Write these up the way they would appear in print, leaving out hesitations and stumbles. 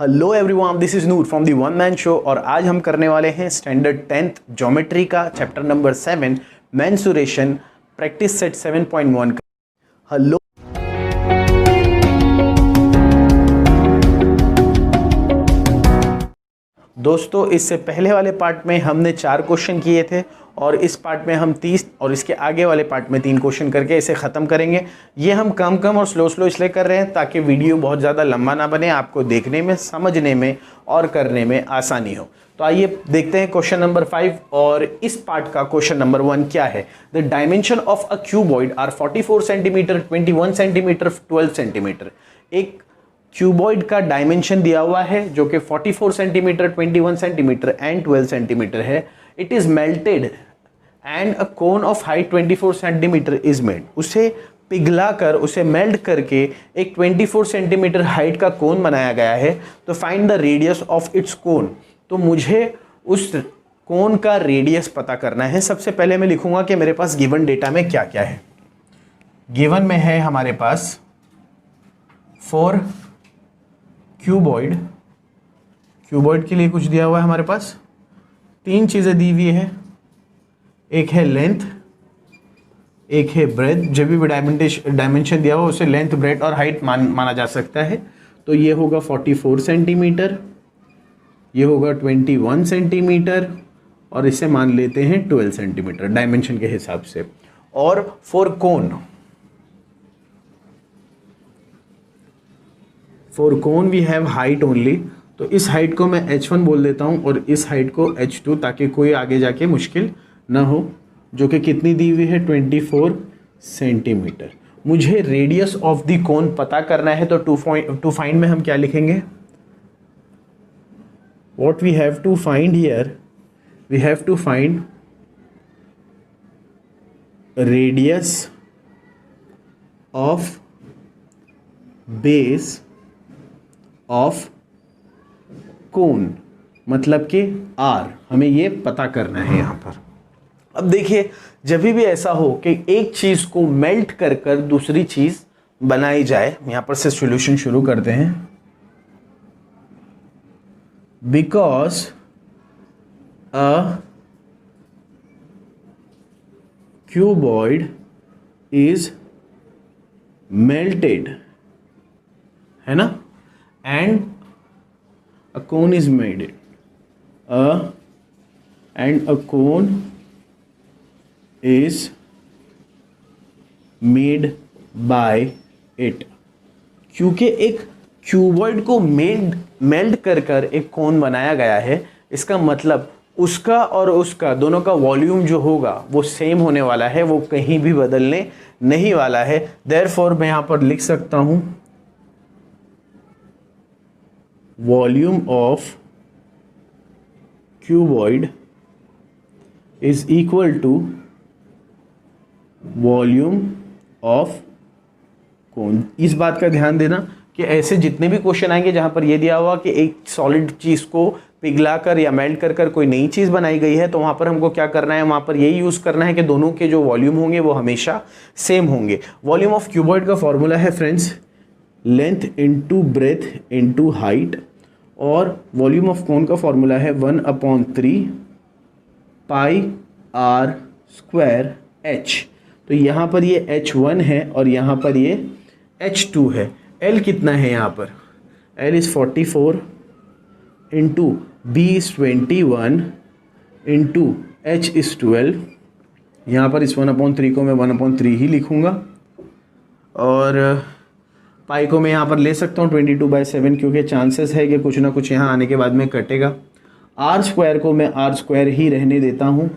Hello everyone, this is Noor from the one man show और आज हम करने वाले हैं स्टैंडर्ड 10th ज्योमेट्री का chapter number 7 mensuration practice set 7.1 का। हेलो दोस्तों, इससे पहले वाले पार्ट में हमने 4 क्वेश्चन किए थे और इस पार्ट में हम 30 और इसके आगे वाले पार्ट में 3 क्वेश्चन करके इसे ख़त्म करेंगे। ये हम कम और स्लो इसलिए कर रहे हैं ताकि वीडियो बहुत ज़्यादा लंबा ना बने, आपको देखने में, समझने में और करने में आसानी हो। तो आइए देखते हैं क्वेश्चन नंबर 5 और इस पार्ट का क्वेश्चन नंबर 1 क्या है। The dimension of a cuboid are 44 centimetre, 21 centimetre, 12 centimetre. एक क्यूबॉइड का डायमेंशन दिया हुआ है जो कि 44 सेंटीमीटर, 21 सेंटीमीटर एंड 12 सेंटीमीटर है। It is melted and a cone of height 24 centimetre is made. उसे पिघलाकर, उसे मेल्ट करके एक 24 सेंटीमीटर हाइट का कोन बनाया गया है। तो find the radius of its cone. तो मुझे उस कोन का रेडियस पता करना है। सबसे पहले मैं लिखूंगा कि मेरे पास गिवन डेटा में क्या क्या है। गिवन में है हमारे पास फॉर क्यूबॉइड के लिए कुछ दिया हुआ है हमारे पास। 3 चीज़ें दी हुई है, एक है लेंथ, एक है ब्रेथ। जब भी डायमेंशन दिया हुआ उसे लेंथ, ब्रेथ और हाइट माना जा सकता है। तो ये होगा 44 सेंटीमीटर, ये होगा 21 सेंटीमीटर और इसे मान लेते हैं 12 सेंटीमीटर डायमेंशन के हिसाब से। और for cone we have height only. तो इस हाइट को मैं h1 बोल देता हूं और इस हाइट को h2 ताकि कोई आगे जाके मुश्किल ना हो। जो कि कितनी दी हुई है 24 सेंटीमीटर। मुझे रेडियस ऑफ द कोन पता करना है। तो टू फाइंड में हम क्या लिखेंगे? What we have to find here, we have to find radius of base of cone, मतलब कि R। हमें ये पता करना है यहां पर। अब देखिए, जब भी ऐसा हो कि एक चीज को मेल्ट कर दूसरी चीज बनाई जाए, यहां पर से सॉल्यूशन शुरू करते हैं। Because a cuboid is melted, है ना, and a cone is made, and a cone is made by it। क्योंकि एक क्यूबॉइड को मेल्ट कर एक कोन बनाया गया है, इसका मतलब उसका और उसका दोनों का वॉल्यूम जो होगा वो सेम होने वाला है, वो कहीं भी बदलने नहीं वाला है। देयरफॉर मैं यहां पर लिख सकता हूं volume of cuboid is equal to volume of cone। इस बात का ध्यान देना कि ऐसे जितने भी क्वेश्चन आएंगे जहां पर यह दिया हुआ कि एक सॉलिड चीज को पिघलाकर या मेल्ट कर कोई नई चीज बनाई गई है, तो वहां पर हमको क्या करना है, वहां पर यही यूज करना है कि दोनों के जो वॉल्यूम होंगे वो हमेशा सेम होंगे। वॉल्यूम ऑफ क्यूबॉइड का फॉर्मूला है friends length into breadth into height, और वॉल्यूम ऑफ कोन का फॉर्मूला है 1/3 पाई r स्क्वायर h। तो यहाँ पर ये h1 है और यहाँ पर ये h2 है। l कितना है यहाँ पर? l is 44 into b is 21 into h is 12। यहाँ पर इस 1/3 को मैं 1/3 ही लिखूँगा और पाई को मैं यहाँ पर ले सकता हूँ 22/7, क्योंकि चांसेस है कि कुछ ना कुछ यहाँ आने के बाद में कटेगा। आर स्क्वायर को मैं आर स्क्वायर ही रहने देता हूँ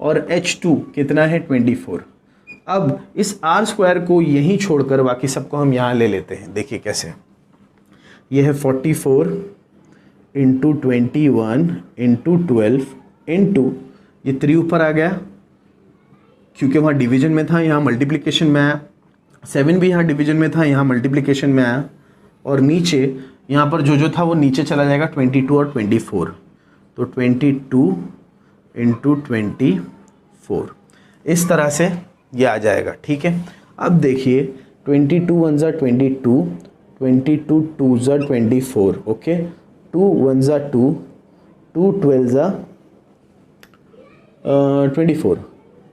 और h2 कितना है 24। अब इस आर स्क्वायर को यहीं छोड़कर बाकी सबको हम यहाँ ले लेते हैं। देखिए कैसे, ये है 44 इंटू 21 इंटू 12 इंटू ये 3 ऊपर आ गया क्योंकि वहाँ डिवीजन में था, यहाँ मल्टीप्लिकेशन में आया। 7 भी यहाँ डिवीजन में था, यहाँ मल्टीप्लिकेशन में आया। और नीचे यहाँ पर जो था वो नीचे चला जाएगा 22 और 24। तो 22 इंटू 24 इस तरह से ये आ जाएगा। ठीक है, अब देखिए 22 1 ज़ा 22, 22 2 ज़ा 24। ओके, 2 1 ज़ा 2, 2 12 ज़ा 24,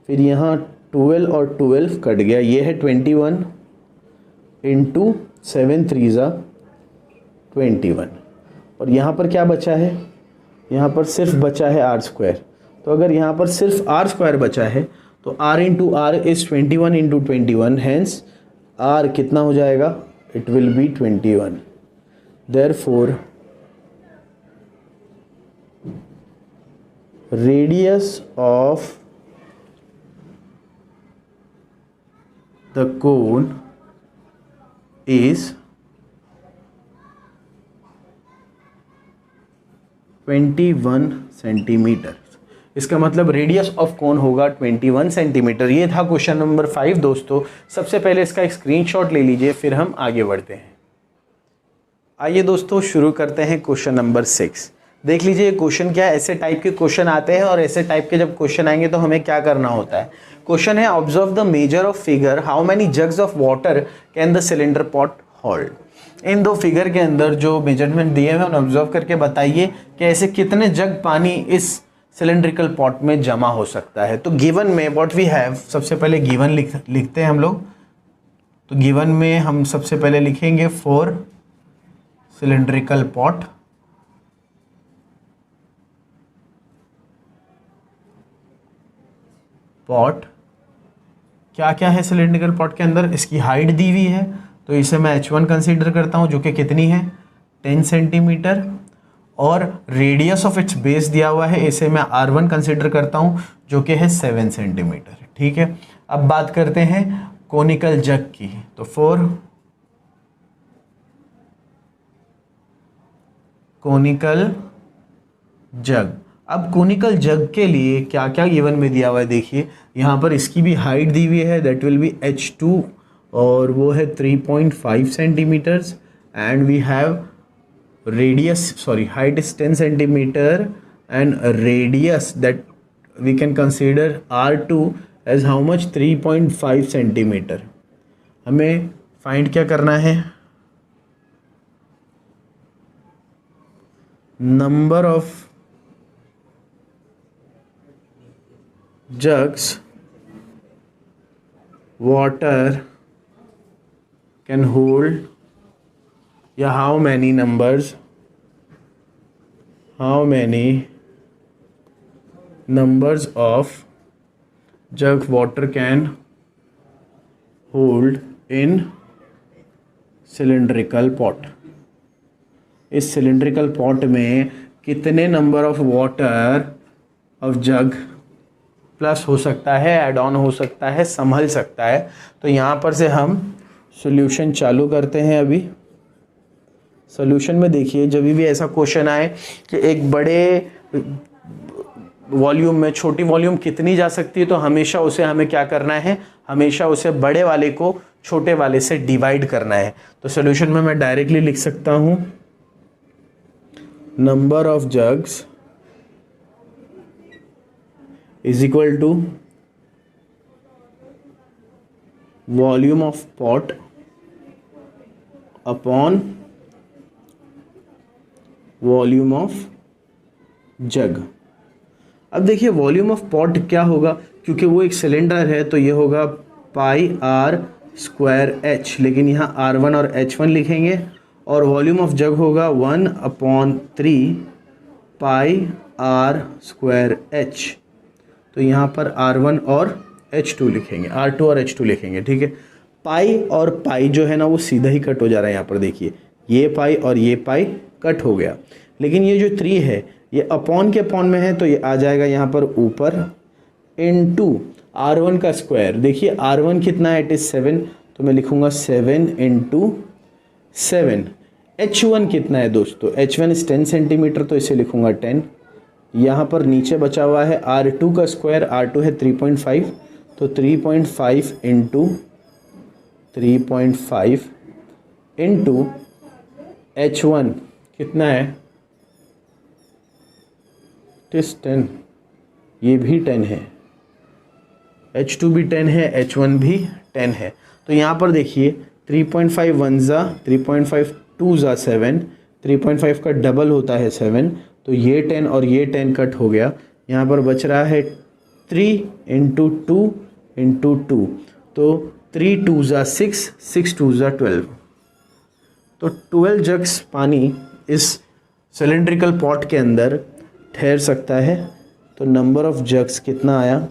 फिर यहाँ 12 और 12 कट गया, ये है 21 इंटू 7 3 ज़ा 21, और यहाँ पर क्या बचा है, यहाँ पर सिर्फ बचा है आर स्क्वायर। तो अगर यहाँ पर सिर्फ आर स्क्वायर बचा है तो r into r is 21 into 21, hence r कितना हो जाएगा, it will be 21। Therefore radius of the cone is 21 centimetre. इसका मतलब रेडियस ऑफ कोन होगा 21 सेंटीमीटर। ये था क्वेश्चन नंबर 5 दोस्तों। सबसे पहले इसका एक स्क्रीनशॉट ले लीजिए, फिर हम आगे बढ़ते हैं। आइए दोस्तों शुरू करते हैं क्वेश्चन नंबर 6। देख लीजिए क्वेश्चन क्या है। ऐसे टाइप के क्वेश्चन आते हैं और ऐसे टाइप के जब क्वेश्चन आएंगे तो हमें क्या करना होता है। क्वेश्चन है observe the measure of figure, how many jugs of water can the cylinder pot hold. इन दो फिगर के अंदर जो मेजरमेंट दिए हुए हैं उन्हें ऑब्जर्व करके बताइए कि ऐसे कितने जग पानी इस सिलेंड्रिकल पॉट में जमा हो सकता है। तो गिवन में व्हाट वी हैव, सबसे पहले गिवन लिखते हैं हम लोग। तो गिवन में हम सबसे पहले लिखेंगे 4 सिलेंड्रिकल पॉट, क्या क्या है सिलेंड्रिकल पॉट के अंदर, इसकी हाइट दी हुई है तो इसे मैं h1 कंसीडर करता हूँ जो कि कितनी है 10 सेंटीमीटर, और रेडियस ऑफ इट्स बेस दिया हुआ है, इसे मैं r1 कंसीडर करता हूँ जो कि है 7 सेंटीमीटर। ठीक है, अब बात करते हैं कोनिकल जग की। तो 4 कोनिकल जग। अब कोनिकल जग के लिए क्या क्या गिवन में दिया हुआ है देखिए, यहाँ पर इसकी भी हाइट दी हुई है, दैट विल बी h2 और वो है 3.5 centimetres, and we have radius, sorry height is 10 centimetre and radius that we can consider R2 as how much 3.5 centimetre. हमें फाइंड क्या करना है, number of jugs water can hold, या how many numbers of jug water can hold in cylindrical pot। इस cylindrical pot में कितने number of water of jug plus हो सकता है, ऐड ऑन हो सकता है, संभल सकता है। तो यहाँ पर से हम सॉल्यूशन चालू करते हैं। अभी सॉल्यूशन में देखिए, जब भी ऐसा क्वेश्चन आए कि एक बड़े वॉल्यूम में छोटी वॉल्यूम कितनी जा सकती है, तो हमेशा उसे हमें क्या करना है, हमेशा उसे बड़े वाले को छोटे वाले से डिवाइड करना है। तो सॉल्यूशन में मैं डायरेक्टली लिख सकता हूँ number of jugs is equal to volume of pot upon volume of jug. अब देखिए वॉल्यूम ऑफ पॉट क्या होगा, क्योंकि वो एक सिलेंडर है तो ये होगा पाई आर स्क्वायर एच, लेकिन यहाँ R1 और H1 लिखेंगे, और वॉल्यूम ऑफ जग होगा 1/3 पाई आर स्क्वायर एच। तो यहाँ पर R1 और H2 लिखेंगे, R2 और H2 लिखेंगे। ठीक है, पाई और पाई जो है ना वो सीधा ही कट हो जा रहा है। यहाँ पर देखिए ये पाई और ये पाई कट हो गया, लेकिन ये जो 3 है ये अपॉन के अपॉन में है तो ये आ जाएगा यहाँ पर ऊपर इनटू R1 का स्क्वायर। देखिए R1 कितना है, इट इज़ 7, तो मैं लिखूँगा 7 × 7। H1 कितना है दोस्तों, H1 इज़ 10 सेंटीमीटर, तो इसे लिखूँगा 10। यहाँ पर नीचे बचा हुआ है R2 का स्क्वायर, R2 है 3.5, तो 3.5 × 3.5 इंटू H1 कितना है, इट इज़ 10, ये भी 10 है, H2 भी 10 है, H1 भी 10 है। तो यहाँ पर देखिए 3.5 1 ज़ा 3.5 2 ज़ा 7, 3.5 का डबल होता है 7, तो ये 10 और ये 10 कट हो गया। यहाँ पर बच रहा है 3 इंटू 2 इंटू 2, तो 3 2 ज़ा 6, 6 2 ज़ा 12, तो 12 जग्स पानी इस सिलेंड्रिकल पॉट के अंदर ठहर सकता है। तो नंबर ऑफ जग्स कितना आया?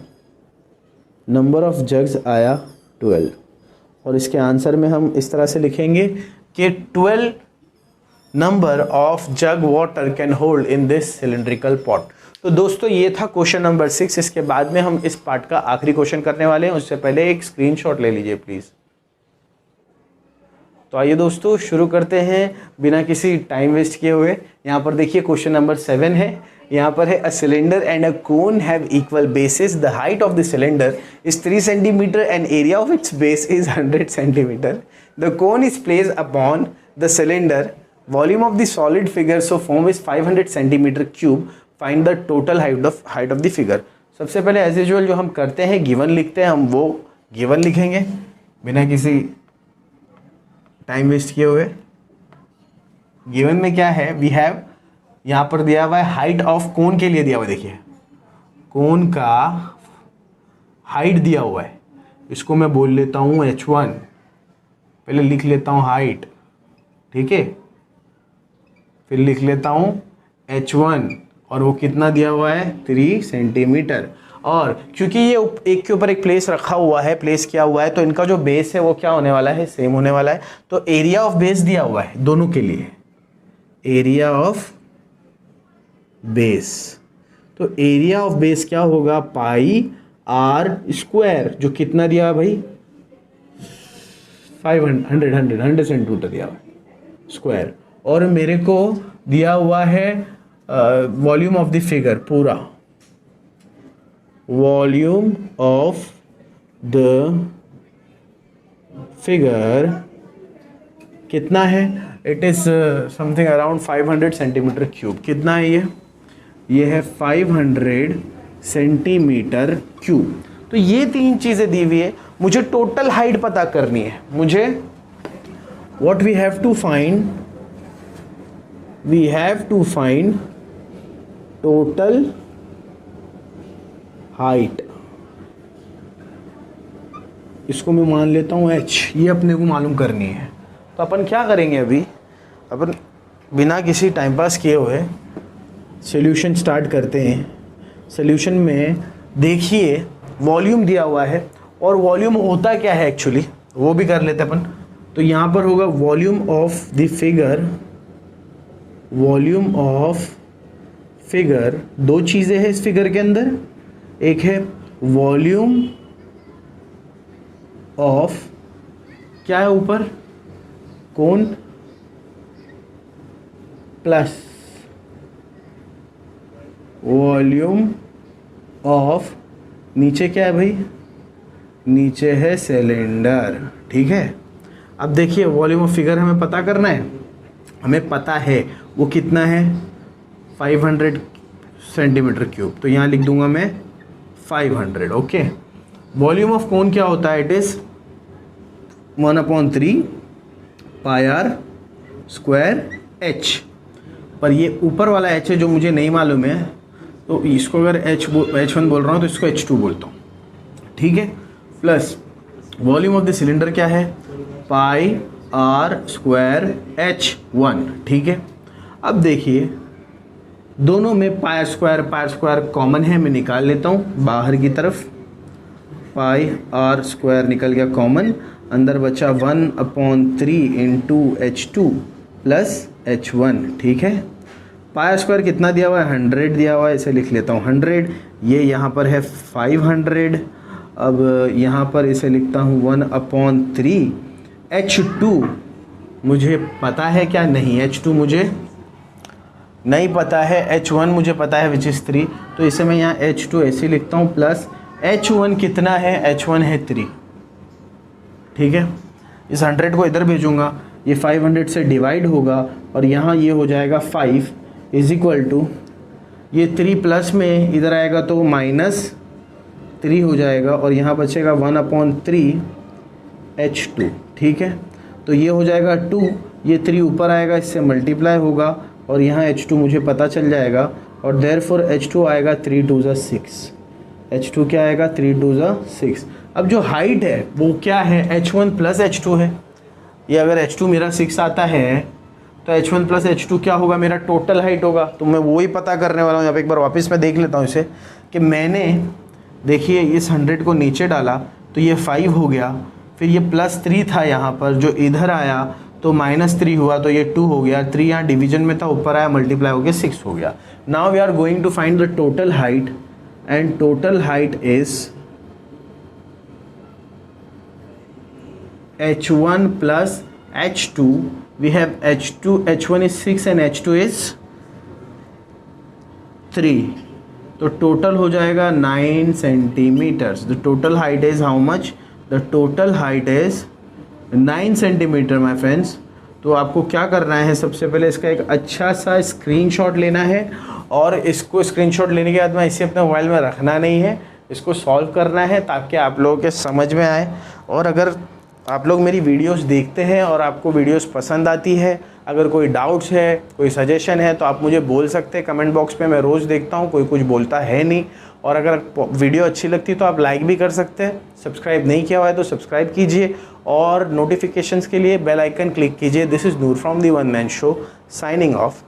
नंबर ऑफ जग्स आया 12, और इसके आंसर में हम इस तरह से लिखेंगे कि 12 number of jug water can hold in this cylindrical pot. तो दोस्तों ये था क्वेश्चन नंबर 6। इसके बाद में हम इस पार्ट का आखिरी क्वेश्चन करने वाले हैं, उससे पहले एक स्क्रीनशॉट ले लीजिए प्लीज़। तो आइए दोस्तों शुरू करते हैं बिना किसी टाइम वेस्ट किए हुए। यहाँ पर देखिए क्वेश्चन नंबर 7 है। यहाँ पर है a cylinder and a cone have equal bases, the height of the cylinder is 3 centimetre and area of its base is 100 centimetre. The cone is placed upon the cylinder, volume of the solid figure so form is 500 centimetre cube, find the total height of the figure. सबसे पहले as usual जो हम करते हैं given लिखते हैं, हम वो गिवन लिखेंगे बिना किसी टाइम वेस्ट किए हुए। गिवन में क्या है, वी हैव, यहाँ पर दिया हुआ है हाइट ऑफ कोन के लिए दिया हुआ है। देखिए कोन का हाइट दिया हुआ है, इसको मैं बोल लेता हूँ h1, पहले लिख लेता हूँ हाइट, ठीक है, फिर लिख लेता हूँ h1, और वो कितना दिया हुआ है 3 सेंटीमीटर। और क्योंकि ये एक के ऊपर एक प्लेस रखा हुआ है, प्लेस किया हुआ है, तो इनका जो बेस है वो क्या होने वाला है, सेम होने वाला है। तो एरिया ऑफ बेस दिया हुआ है दोनों के लिए, एरिया ऑफ बेस, तो एरिया ऑफ बेस क्या होगा, पाई आर स्क्वायर, जो कितना दिया है भाई 100 सेंटीमीटर दिया हुआ है स्क्वायर। और मेरे को दिया हुआ है वॉल्यूम ऑफ द फिगर, पूरा वॉल्यूम ऑफ द फिगर कितना है, it is something around 500 centimetre cube. कितना है ये है 500 सेंटीमीटर क्यूब। तो ये 3 चीज़ें दी हुई है, मुझे टोटल हाइट पता करनी है। मुझे what we have to find total height, इसको मैं मान लेता हूँ h, ये अपने को मालूम करनी है। तो अपन क्या करेंगे, अभी अपन बिना किसी टाइम पास किए हुए सॉल्यूशन स्टार्ट करते हैं। सॉल्यूशन में देखिए वॉल्यूम दिया हुआ है, और वॉल्यूम होता क्या है एक्चुअली वो भी कर लेते हैं अपन। तो यहाँ पर होगा volume of the figure, volume of figure, 2 चीज़ें हैं इस फिगर के अंदर, एक है वॉल्यूम ऑफ, क्या है ऊपर कोन, प्लस वॉल्यूम ऑफ, नीचे क्या है भाई, नीचे है सिलेंडर, ठीक है। अब देखिए वॉल्यूम ऑफ फिगर हमें पता करना है, हमें पता है वो कितना है 500 सेंटीमीटर क्यूब, तो यहाँ लिख दूंगा मैं 500, ओके। वॉल्यूम ऑफ कोन क्या होता है, it is 1/3 pi r square h, पर ये ऊपर वाला h है जो मुझे नहीं मालूम है, तो इसको अगर h1 बोल रहा हूँ तो इसको h2 बोलता हूँ, ठीक है। Plus volume of the cylinder क्या है, पाई आर स्क्वायर h1, ठीक है। अब देखिए दोनों में पाई स्क्वायर कॉमन है, मैं निकाल लेता हूँ बाहर की तरफ, पाई आर स्क्वायर निकल गया कॉमन, अंदर बचा 1/3 इंटू h2 प्लस h1, ठीक है। पाई स्क्वायर कितना दिया हुआ है, 100 दिया हुआ है, इसे लिख लेता हूँ 100, ये यहाँ पर है 500, अब यहाँ पर इसे लिखता हूँ 1/3, h2 मुझे पता है क्या, नहीं, h2 मुझे नहीं पता है, h1 मुझे पता है विच इज़ 3, तो इसे मैं यहाँ h2 ऐसे लिखता हूँ, प्लस h1 कितना है, h1 है 3, ठीक है। इस 100 को इधर भेजूँगा, ये 500 से डिवाइड होगा, और यहाँ ये हो जाएगा 5 इज इक्वल टू, ये 3 प्लस में इधर आएगा तो -3 हो जाएगा, और यहाँ बचेगा 1/3 h2, ठीक है। तो ये हो जाएगा 2, ये 3 ऊपर आएगा, इससे मल्टीप्लाई होगा और यहाँ H2 मुझे पता चल जाएगा और देयरफॉर H2 आएगा 3 2 ज़ा 6। H2 क्या आएगा 3 2 ज़ा 6। अब जो हाइट है वो क्या है, H1 प्लस H2 है। ये अगर H2 मेरा 6 आता है तो H1 प्लस H2 क्या होगा, मेरा टोटल हाइट होगा। तो मैं वो ही पता करने वाला हूँ। यहाँ पे एक बार वापस मैं देख लेता हूँ इसे कि मैंने देखिए इस 100 को नीचे डाला तो ये 5 हो गया, फिर ये +3 था यहाँ पर जो इधर आया तो -3 हुआ तो ये 2 हो गया, 3 यहाँ डिवीजन में था ऊपर आया मल्टीप्लाई हो गया 6 हो गया। Now we are going to find the total height and total height is H1 plus H2. We have H1 is 6 and H2 is 3. तो टोटल हो जाएगा 9 centimetres. The total height is how much, the total height is 9 centimetre my friends. तो आपको क्या करना है, सबसे पहले इसका एक अच्छा सा स्क्रीनशॉट लेना है और इसको स्क्रीनशॉट लेने के बाद में इसे अपने मोबाइल में रखना नहीं है, इसको सॉल्व करना है ताकि आप लोगों के समझ में आए। और अगर आप लोग मेरी वीडियोस देखते हैं और आपको वीडियोस पसंद आती है, अगर कोई डाउट्स है, कोई सजेशन है तो आप मुझे बोल सकते हैं कमेंट बॉक्स पे। मैं रोज़ देखता हूँ, कोई कुछ बोलता है नहीं। और अगर वीडियो अच्छी लगती है तो आप लाइक भी कर सकते हैं। सब्सक्राइब नहीं किया हुआ है तो सब्सक्राइब कीजिए और नोटिफिकेशंस के लिए बेल आइकन क्लिक कीजिए। This is Noor from the one man show, signing off.